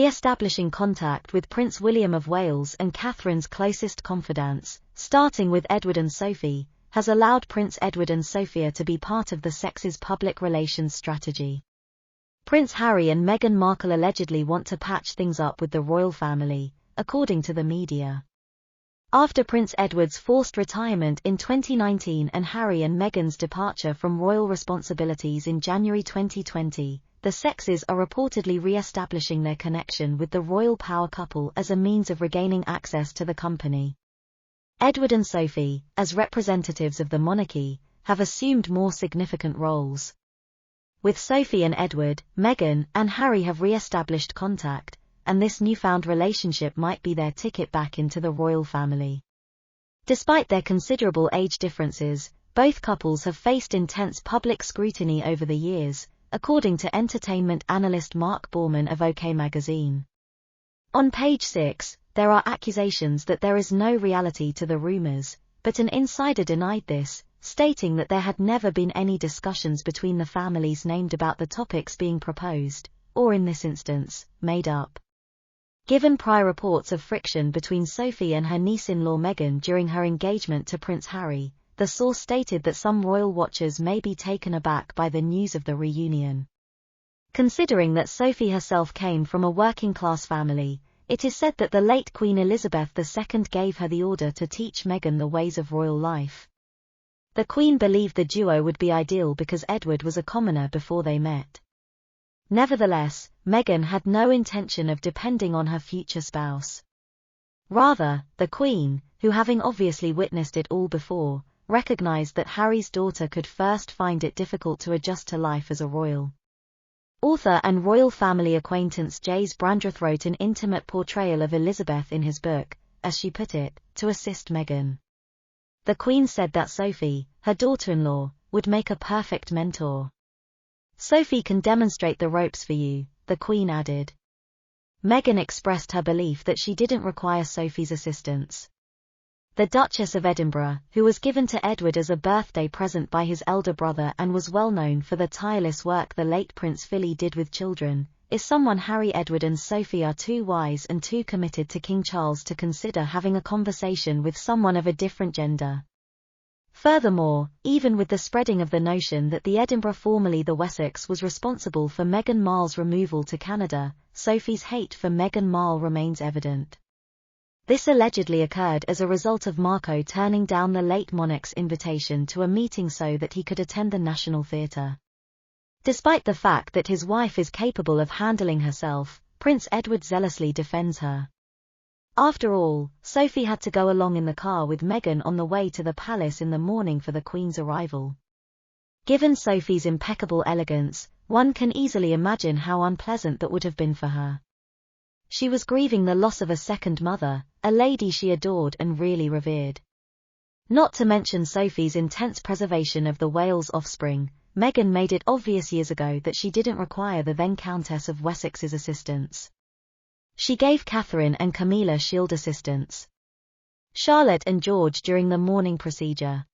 re-establishing contact with Prince William of Wales and Catherine's closest confidants, starting with Edward and Sophie, has allowed Prince Edward and Sophia to be part of the sex's public relations strategy. Prince Harry and Meghan Markle allegedly want to patch things up with the royal family, according to the media. After Prince Edward's forced retirement in 2019 and Harry and Meghan's departure from royal responsibilities in January 2020, the sexes are reportedly re-establishing their connection with the royal power couple as a means of regaining access to the company. Edward and Sophie, as representatives of the monarchy, have assumed more significant roles. With Sophie and Edward, Meghan and Harry have re-established contact, and this newfound relationship might be their ticket back into the royal family. Despite their considerable age differences, both couples have faced intense public scrutiny over the years, according to entertainment analyst Mark Borman of OK Magazine. On page 6, there are accusations that there is no reality to the rumors, but an insider denied this, stating that there had never been any discussions between the families named about the topics being proposed, or in this instance, made up. Given prior reports of friction between Sophie and her niece-in-law Meghan during her engagement to Prince Harry, the source stated that some royal watchers may be taken aback by the news of the reunion. Considering that Sophie herself came from a working-class family, it is said that the late Queen Elizabeth II gave her the order to teach Meghan the ways of royal life. The Queen believed the duo would be ideal because Edward was a commoner before they met. Nevertheless, Meghan had no intention of depending on her future spouse. Rather, the Queen, who having obviously witnessed it all before, recognized that Harry's daughter could first find it difficult to adjust to life as a royal. Author and royal family acquaintance James Brandreth wrote an intimate portrayal of Elizabeth in his book, as she put it, to assist Meghan. The Queen said that Sophie, her daughter-in-law, would make a perfect mentor. Sophie can demonstrate the ropes for you, the Queen added. Meghan expressed her belief that she didn't require Sophie's assistance. The Duchess of Edinburgh, who was given to Edward as a birthday present by his elder brother and was well known for the tireless work the late Prince Philly did with children, is someone Harry, Edward and Sophie are too wise and too committed to King Charles to consider having a conversation with someone of a different gender. Furthermore, even with the spreading of the notion that the Edinburgh, formerly the Wessex, was responsible for Meghan Markle's removal to Canada, Sophie's hate for Meghan Markle remains evident. This allegedly occurred as a result of Marco turning down the late monarch's invitation to a meeting so that he could attend the National Theatre. Despite the fact that his wife is capable of handling herself, Prince Edward zealously defends her. After all, Sophie had to go along in the car with Meghan on the way to the palace in the morning for the Queen's arrival. Given Sophie's impeccable elegance, one can easily imagine how unpleasant that would have been for her. She was grieving the loss of a second mother, a lady she adored and really revered. Not to mention Sophie's intense preservation of the Wales offspring, Meghan made it obvious years ago that she didn't require the then Countess of Wessex's assistance. She gave Catherine and Camilla shield assistance. Charlotte and George during the mourning procedure.